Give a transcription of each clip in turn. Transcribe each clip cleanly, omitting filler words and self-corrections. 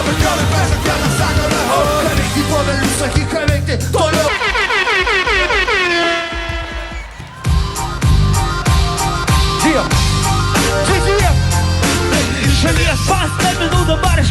Ką veikti po vėlių, sakyk, ką veikti toliau. Šalies paskambinau dabar iš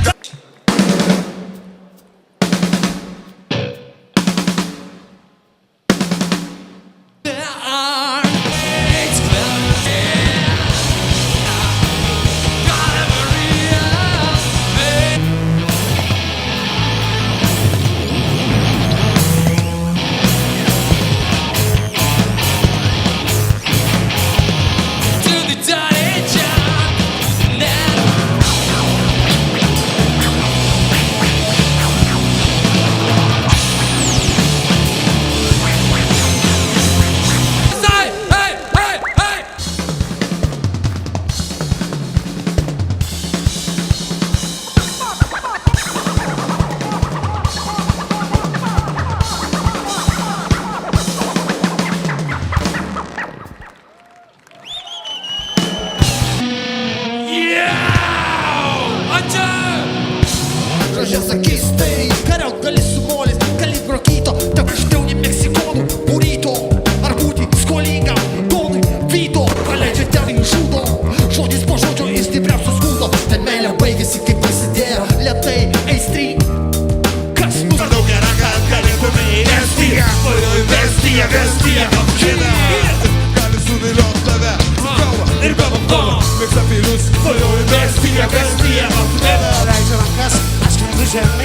Gražias akis, tai kariaut gali su molis, kalibro kyto, tak aštriau nei meksikonų burrito. Ar būti skolingam donui vyto, praleidžia ten žudo. Žodis po žodžio į stipriausius skuldo. Ten meilė baigėsi, kaip prasidėjo lėtai aistry. Kas per daug gera, kad galėtume įvesti. Vestija, vestija, apžina. Gali sudėliot tave su galva ir be batono. Mėgsta pilius, toliau į vestija, vestija, apžina. Leidžia rankas, aš keliu žemė.